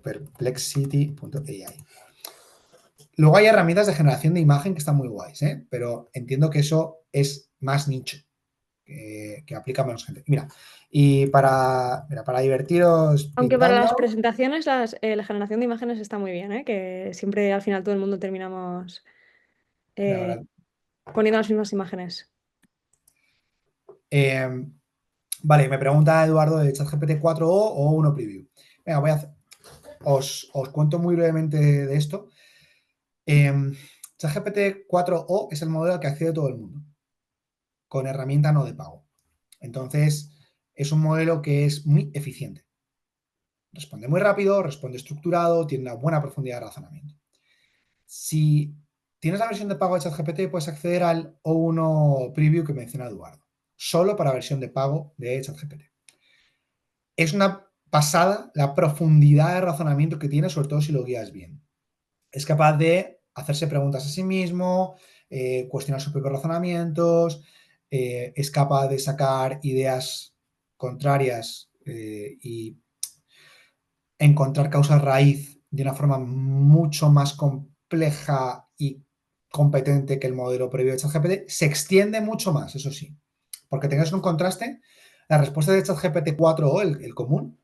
perplexity.ai. Luego hay herramientas de generación de imagen que están muy guays, pero entiendo que eso es más nicho, que aplica a menos gente. Mira, y para divertiros Aunque para las pintando, presentaciones la generación de imágenes está muy bien, ¿eh? Que siempre al final todo el mundo terminamos la eh, verdad, poniendo las mismas imágenes. eh, vale, me pregunta Eduardo de ChatGPT 4o o 1 Preview. Venga, os cuento muy brevemente de esto. ChatGPT 4o es el modelo al que accede todo el mundo, con herramienta no de pago. Entonces, es un modelo que es muy eficiente. Responde muy rápido, responde estructurado, tiene una buena profundidad de razonamiento. Si tienes la versión de pago de ChatGPT, puedes acceder al O1 Preview que menciona Eduardo, solo para versión de pago de ChatGPT. Es una pasada la profundidad de razonamiento que tiene, sobre todo si lo guías bien. Es capaz de hacerse preguntas a sí mismo, cuestionar sus propios razonamientos, es capaz de sacar ideas contrarias y encontrar causas raíz de una forma mucho más compleja y competente que el modelo previo de ChatGPT. Se extiende mucho más, eso sí. Porque tengas un contraste, la respuesta de ChatGPT 4 o el común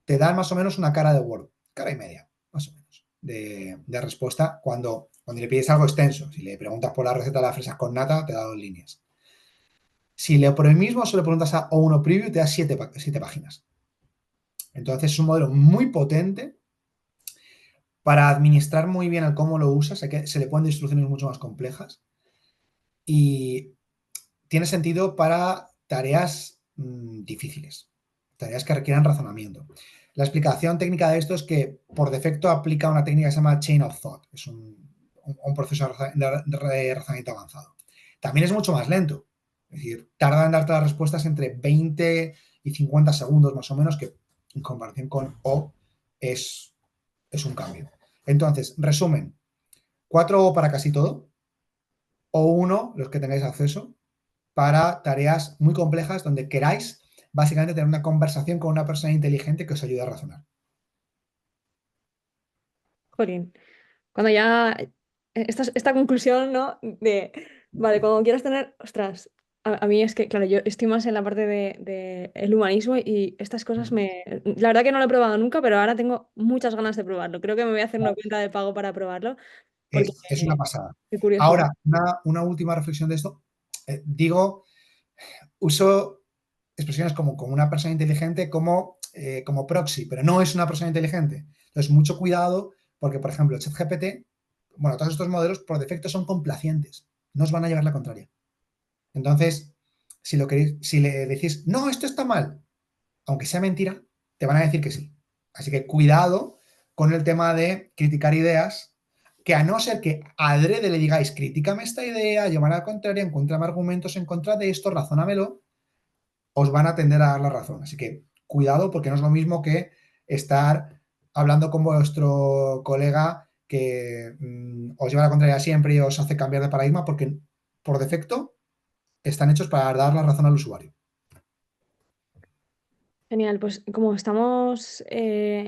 te da más o menos una cara de Word, cara y media, más o menos, de respuesta cuando le pides algo extenso. Si le preguntas por la receta de las fresas con nata, te da 2 líneas. Si por el mismo solo preguntas a O1 Preview, te da 7 páginas. Entonces es un modelo muy potente para administrar muy bien el cómo lo usas. Se le ponen instrucciones mucho más complejas y tiene sentido para tareas difíciles, tareas que requieran razonamiento. La explicación técnica de esto es que por defecto aplica una técnica que se llama Chain of Thought, es un proceso de razonamiento avanzado. También es mucho más lento, es decir, tarda en darte las respuestas entre 20 y 50 segundos más o menos, que en comparación con O es un cambio. Entonces, resumen, 4 para casi todo, o 1, los que tengáis acceso, para tareas muy complejas donde queráis básicamente tener una conversación con una persona inteligente que os ayude a razonar. Jolín. Cuando ya esta conclusión, ¿no? Vale, cuando quieras tener, ostras, a mí es que, claro, yo estoy más en la parte de el humanismo y estas cosas la verdad que no lo he probado nunca, pero ahora tengo muchas ganas de probarlo. Creo que me voy a hacer una cuenta de pago para probarlo, porque Es una pasada. qué curiosidad. Ahora, una última reflexión de esto. Uso expresiones como una persona inteligente como proxy, pero no es una persona inteligente. Entonces, mucho cuidado porque, por ejemplo, ChatGPT, bueno, todos estos modelos por defecto son complacientes, no os van a llevar la contraria. Entonces, si le decís, no, esto está mal, aunque sea mentira, te van a decir que sí. Así que cuidado con el tema de criticar ideas, que a no ser que adrede le digáis, critícame esta idea, llévala a la contraria, encuéntrame argumentos en contra de esto, razónamelo, os van a tender a dar la razón. Así que cuidado porque no es lo mismo que estar hablando con vuestro colega que os lleva la contraria siempre y os hace cambiar de paradigma porque por defecto están hechos para dar la razón al usuario. Genial, pues como estamos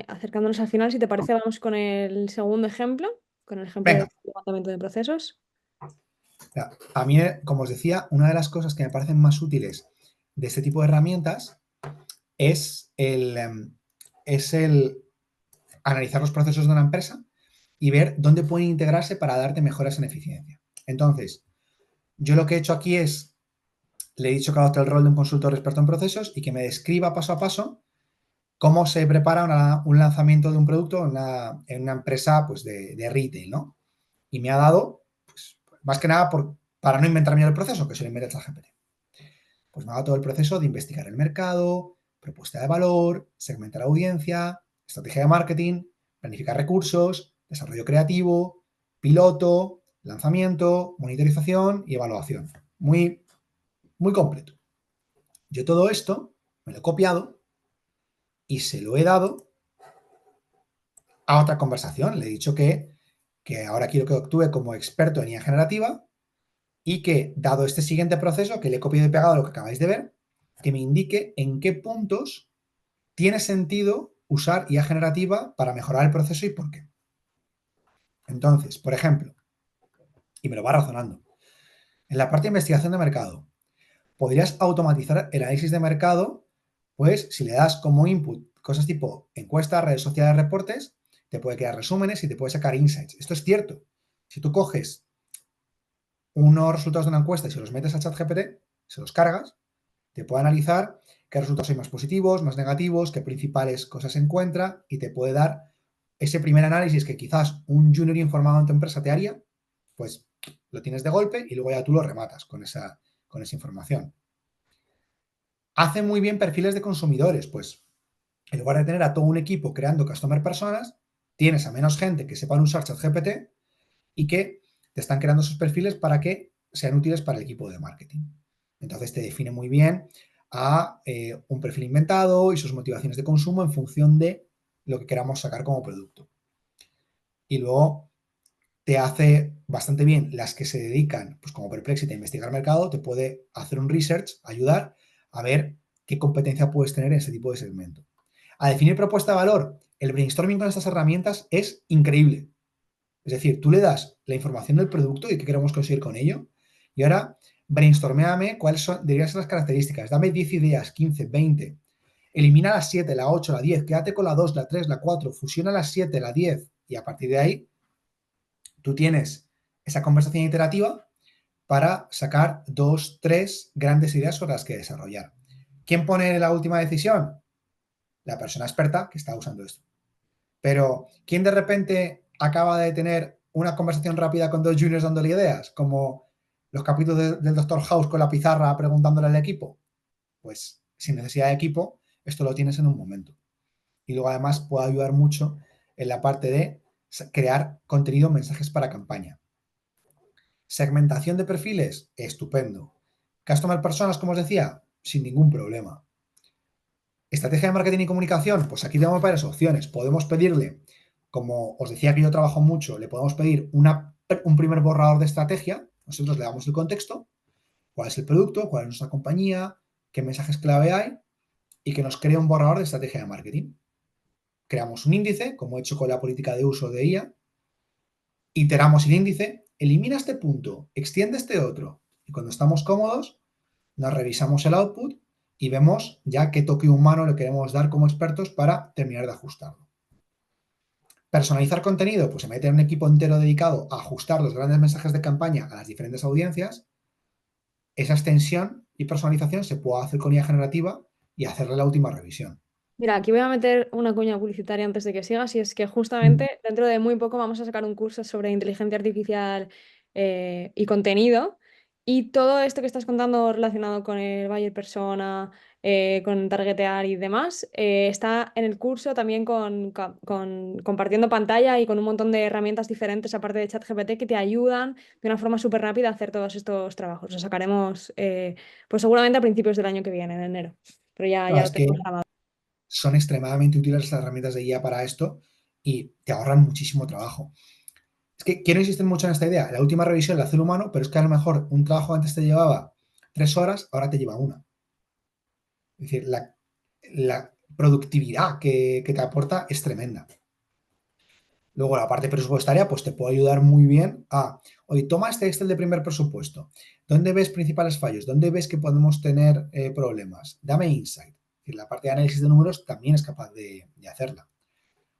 acercándonos al final, si te parece, vamos con el segundo ejemplo, con el ejemplo Venga, del levantamiento de procesos. a mí, como os decía, una de las cosas que me parecen más útiles de este tipo de herramientas es el analizar los procesos de una empresa y ver dónde pueden integrarse para darte mejoras en eficiencia. Entonces, yo lo que he hecho aquí es, le he dicho que adopte el rol de un consultor experto en procesos y que me describa paso a paso cómo se prepara un lanzamiento de un producto en una empresa pues, de retail, ¿no? Y me ha dado, pues, más que nada para no inventarme el proceso, que se lo inventa ChatGPT. Pues me ha dado todo el proceso de investigar el mercado, propuesta de valor, segmentar audiencia, estrategia de marketing, planificar recursos, desarrollo creativo, piloto, lanzamiento, monitorización y evaluación. Muy, muy completo. Yo todo esto me lo he copiado y se lo he dado a otra conversación. Le he dicho que ahora quiero que actúe como experto en IA generativa y que, dado este siguiente proceso, que le he copiado y pegado lo que acabáis de ver, que me indique en qué puntos tiene sentido usar IA generativa para mejorar el proceso y por qué. Entonces, por ejemplo, y me lo va razonando, en la parte de investigación de mercado, podrías automatizar el análisis de mercado, pues si le das como input cosas tipo encuestas, redes sociales, reportes, te puede crear resúmenes y te puede sacar insights. Esto es cierto. Si tú coges unos resultados de una encuesta y se los metes a ChatGPT, se los cargas, te puede analizar qué resultados hay más positivos, más negativos, qué principales cosas se encuentra y te puede dar ese primer análisis que quizás un junior informado en tu empresa te haría, pues lo tienes de golpe y luego ya tú lo rematas con esa información. Hace muy bien perfiles de consumidores, pues en lugar de tener a todo un equipo creando customer personas, tienes a menos gente que sepan usar ChatGPT y que te están creando esos perfiles para que sean útiles para el equipo de marketing. Entonces te define muy bien a un perfil inventado y sus motivaciones de consumo en función de lo que queramos sacar como producto. Y luego te hace bastante bien las que se dedican, pues como Perplexity, a investigar mercado, te puede hacer un research, ayudar a ver qué competencia puedes tener en ese tipo de segmento. A definir propuesta de valor, el brainstorming con estas herramientas es increíble. Es decir, tú le das la información del producto y qué queremos conseguir con ello, y ahora brainstorméame cuáles deberían ser las características. Dame 10 ideas, 15, 20. Elimina las 7, la 8, la 10, quédate con la 2, la 3, la 4, fusiona las 7, la 10, y a partir de ahí tú tienes esa conversación iterativa para sacar 2, 3 grandes ideas sobre las que desarrollar. ¿Quién pone la última decisión? La persona experta que está usando esto. Pero, ¿quién de repente acaba de tener una conversación rápida con dos juniors dándole ideas? Como los capítulos del Doctor House con la pizarra preguntándole al equipo. Pues, sin necesidad de equipo, esto lo tienes en un momento. Y luego, además, puede ayudar mucho en la parte de crear contenido, mensajes para campaña. Segmentación de perfiles, estupendo. Customer personas, como os decía, sin ningún problema. Estrategia de marketing y comunicación, pues aquí tenemos varias opciones. Podemos pedirle, como os decía que yo trabajo mucho, le podemos pedir un primer borrador de estrategia. Nosotros le damos el contexto, cuál es el producto, cuál es nuestra compañía, qué mensajes clave hay y que nos cree un borrador de estrategia de marketing. Creamos un índice, como he hecho con la política de uso de IA, iteramos el índice, elimina este punto, extiende este otro y cuando estamos cómodos nos revisamos el output y vemos ya qué toque humano le queremos dar como expertos para terminar de ajustarlo. Personalizar contenido, pues se mete en un equipo entero dedicado a ajustar los grandes mensajes de campaña a las diferentes audiencias. Esa extensión y personalización se puede hacer con IA generativa y hacerle la última revisión. Mira, aquí voy a meter una cuña publicitaria antes de que sigas, y es que justamente dentro de muy poco vamos a sacar un curso sobre inteligencia artificial y contenido. Y todo esto que estás contando relacionado con el buyer persona, con targetear y demás, está en el curso también con compartiendo pantalla y con un montón de herramientas diferentes, aparte de ChatGPT, que te ayudan de una forma súper rápida a hacer todos estos trabajos. Lo sacaremos pues seguramente a principios del año que viene, en enero. Pero ya No, lo es que tenemos grabado. son extremadamente útiles las herramientas de IA para esto y te ahorran muchísimo trabajo. Es que quiero insistir mucho en esta idea. La última revisión la hace el humano, pero es que a lo mejor un trabajo antes te llevaba 3 horas, ahora te lleva 1. Es decir, la productividad que te aporta es tremenda. Luego la parte presupuestaria pues te puede ayudar muy bien a, oye, toma este Excel de primer presupuesto. ¿Dónde ves principales fallos? ¿Dónde ves que podemos tener problemas? Dame insight. Es decir, la parte de análisis de números también es capaz de hacerla.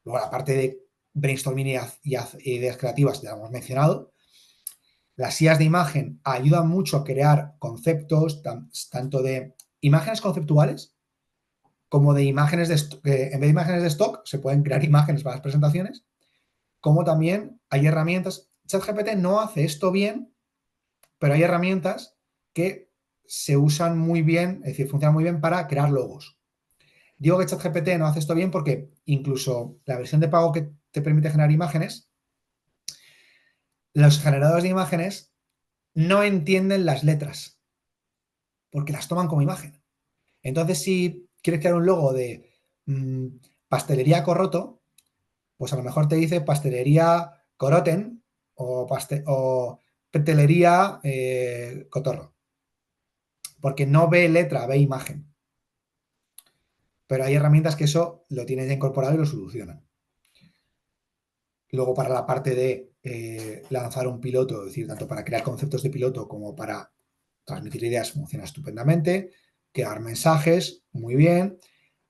Luego la parte de brainstorming y ideas creativas, ya lo hemos mencionado. Las IAs de imagen ayudan mucho a crear conceptos, tanto de imágenes conceptuales como de imágenes de stock. En vez de imágenes de stock, se pueden crear imágenes para las presentaciones, como también hay herramientas. ChatGPT no hace esto bien, pero hay herramientas que se usan muy bien, es decir, funcionan muy bien para crear logos. Digo que ChatGPT no hace esto bien porque incluso la versión de pago que te permite generar imágenes, los generadores de imágenes no entienden las letras porque las toman como imagen. Entonces, si quieres crear un logo de pastelería Corroto, pues a lo mejor te dice pastelería Coroten o pastelería Cotorro, porque no ve letra, ve imagen. Pero hay herramientas que eso lo tienes ya incorporado y lo solucionan. Luego, para la parte de lanzar un piloto, es decir, tanto para crear conceptos de piloto como para transmitir ideas, funciona estupendamente. Crear mensajes, muy bien.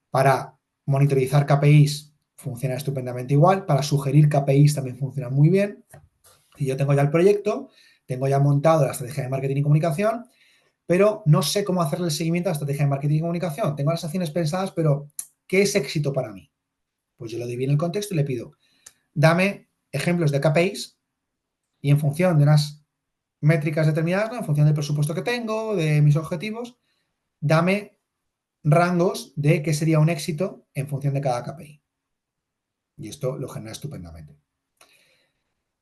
Para monitorizar KPIs, funciona estupendamente igual. Para sugerir KPIs también funciona muy bien. Y yo tengo ya el proyecto, tengo ya montado la estrategia de marketing y comunicación, pero no sé cómo hacerle el seguimiento a la estrategia de marketing y comunicación. Tengo las acciones pensadas, pero ¿qué es éxito para mí? Pues yo lo divido en el contexto y le pido, dame ejemplos de KPIs y en función de unas métricas determinadas, ¿no? En función del presupuesto que tengo, de mis objetivos, dame rangos de qué sería un éxito en función de cada KPI. Y esto lo genera estupendamente.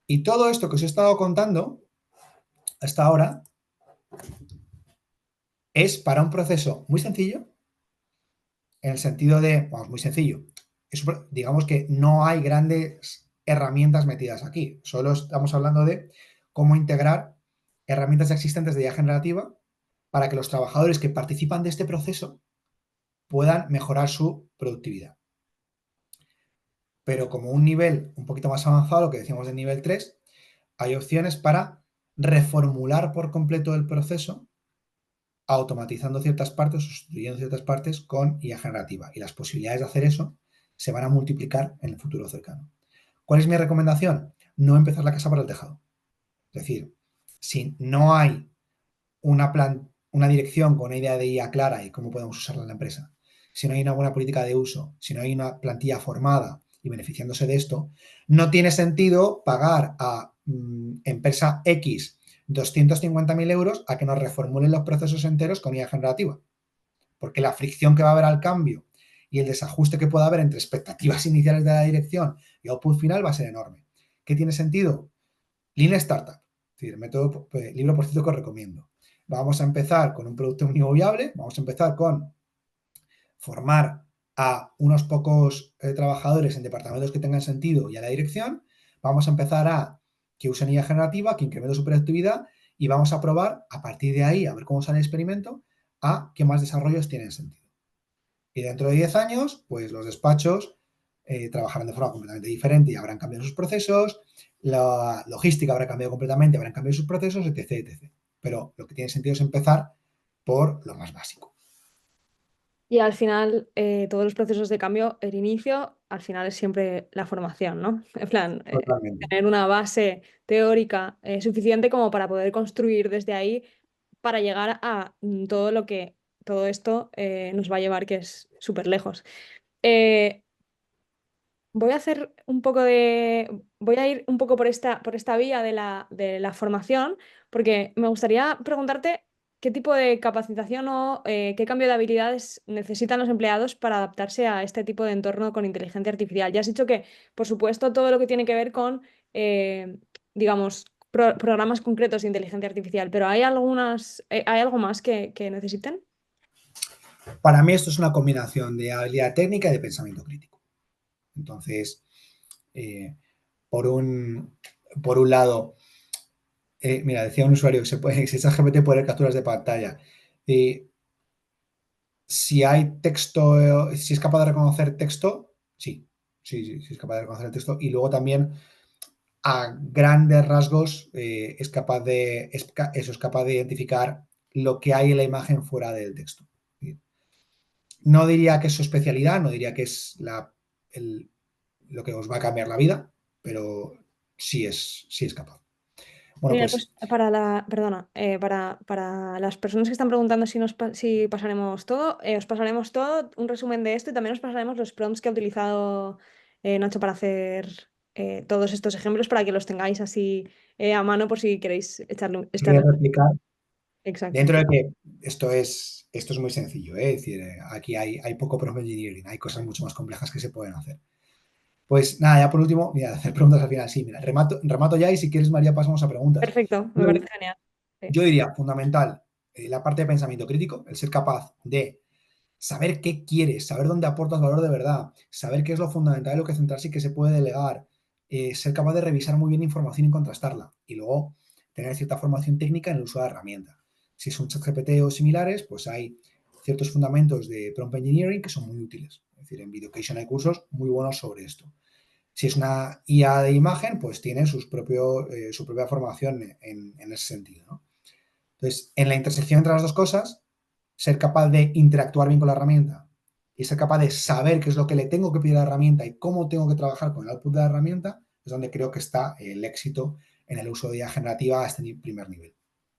Y todo esto que os he estado contando hasta ahora es para un proceso muy sencillo, en el sentido de, vamos, muy sencillo. Digamos que no hay grandes herramientas metidas aquí. Solo estamos hablando de cómo integrar herramientas existentes de IA generativa para que los trabajadores que participan de este proceso puedan mejorar su productividad. Pero como un nivel un poquito más avanzado, lo que decíamos de nivel 3, hay opciones para reformular por completo el proceso, automatizando ciertas partes o sustituyendo ciertas partes con IA generativa. Y las posibilidades de hacer eso se van a multiplicar en el futuro cercano. ¿Cuál es mi recomendación? No empezar la casa por el tejado. Es decir, si no hay una dirección con una idea de IA clara y cómo podemos usarla en la empresa, si no hay una buena política de uso, si no hay una plantilla formada y beneficiándose de esto, no tiene sentido pagar a empresa X 250.000 euros a que nos reformulen los procesos enteros con IA generativa. Porque la fricción que va a haber al cambio y el desajuste que pueda haber entre expectativas iniciales de la dirección y output final va a ser enorme. ¿Qué tiene sentido? Lean Startup. Es decir, método, libro por cierto que os recomiendo. Vamos a empezar con un producto mínimo viable, vamos a empezar con formar a unos pocos trabajadores en departamentos que tengan sentido y a la dirección, vamos a empezar a que usen IA generativa, que incremente su productividad y vamos a probar a partir de ahí, a ver cómo sale el experimento, a qué más desarrollos tienen sentido. Y dentro de 10 años, pues los despachos trabajarán de forma completamente diferente y habrán cambiado sus procesos, la logística habrá cambiado completamente, habrán cambiado sus procesos, etc, etc. Pero lo que tiene sentido es empezar por lo más básico. Y al final, todos los procesos de cambio, el inicio, al final es siempre la formación, ¿no? En plan, Totalmente. tener una base teórica suficiente como para poder construir desde ahí para llegar a todo lo que todo esto nos va a llevar, que es súper lejos. Eh, Voy a hacer un poco voy a ir un poco por esta vía de la formación, porque me gustaría preguntarte qué tipo de capacitación o qué cambio de habilidades necesitan los empleados para adaptarse a este tipo de entorno con inteligencia artificial. Ya has dicho que, por supuesto, todo lo que tiene que ver con, digamos, programas concretos de inteligencia artificial, pero ¿hay algo más que necesiten? Para mí esto es una combinación de habilidad técnica y de pensamiento crítico. Entonces, Por un lado, mira, decía un usuario que si ChatGPT puede leer capturas de pantalla. Si hay texto, si es capaz de reconocer texto, sí, es capaz de reconocer el texto. Y luego también, a grandes rasgos, es capaz de identificar lo que hay en la imagen fuera del texto. No diría que es su especialidad, no diría que es lo que os va a cambiar la vida, pero sí es capaz. Bueno, Genial, pues pues para las personas que están preguntando si pasaremos todo, os pasaremos todo, un resumen de esto y también os pasaremos los prompts que ha utilizado Nacho para hacer todos estos ejemplos para que los tengáis así a mano por si queréis voy a echarle. replicar. Exacto. Dentro de que esto es muy sencillo, ¿eh? Es decir, aquí hay poco prompt engineering, hay cosas mucho más complejas que se pueden hacer. Pues nada, ya por último, mira, hacer preguntas al final. Sí, mira, remato ya y si quieres, María, pasamos a preguntas. Perfecto, me parece genial. Sí. Yo diría, fundamental, la parte de pensamiento crítico, el ser capaz de saber qué quieres, saber dónde aportas valor de verdad, saber qué es lo fundamental, en lo que centrarse y qué se puede delegar, ser capaz de revisar muy bien información y contrastarla. Y luego tener cierta formación técnica en el uso de la herramienta. Si es un ChatGPT o similares, pues hay ciertos fundamentos de prompt engineering que son muy útiles. Es decir, en Videocation hay cursos muy buenos sobre esto. Si es una IA de imagen, pues tiene su propia formación en ese sentido, ¿no? Entonces, en la intersección entre las dos cosas, ser capaz de interactuar bien con la herramienta y ser capaz de saber qué es lo que le tengo que pedir a la herramienta y cómo tengo que trabajar con el output de la herramienta, es donde creo que está el éxito en el uso de IA generativa a este primer nivel.